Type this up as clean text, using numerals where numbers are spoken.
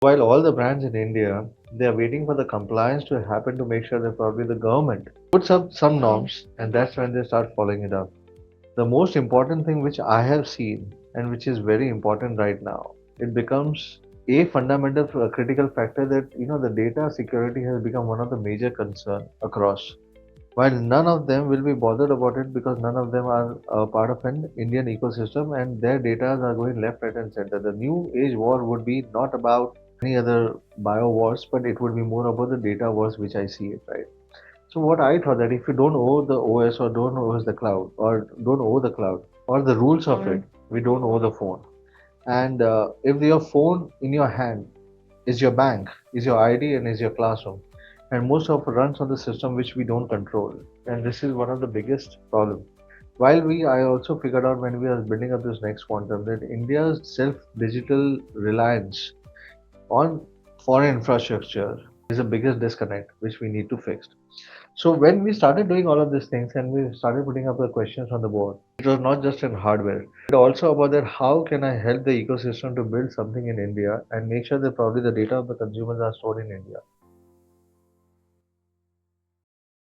While all the brands in India, they are waiting for the compliance to happen to make sure that probably the government puts up some norms and that's when they start following it up. The most important thing which I have seen and which is very important right now, it becomes a fundamental critical factor that the data security has become one of the major concern across. While none of them will be bothered about it because none of them are part of an Indian ecosystem and their data are going left, right, and center. The new age war would be not about any other bio wars, but it would be more about the data wars, which I see it, right? So what I thought that if you don't owe the OS or don't owe the cloud or don't owe the cloud or the rules of it, we don't owe the phone. And if your phone in your hand is your bank, is your ID, and is your classroom. And most of it runs on the system which we don't control. And this is one of the biggest problems. I also figured out when we are building up this next quantum that India's self digital reliance on foreign infrastructure is the biggest disconnect which we need to fix. So when we started doing all of these things and we started putting up the questions on the board, it was not just in hardware. It also about that how can I help the ecosystem to build something in India and make sure that probably the data of the consumers are stored in India.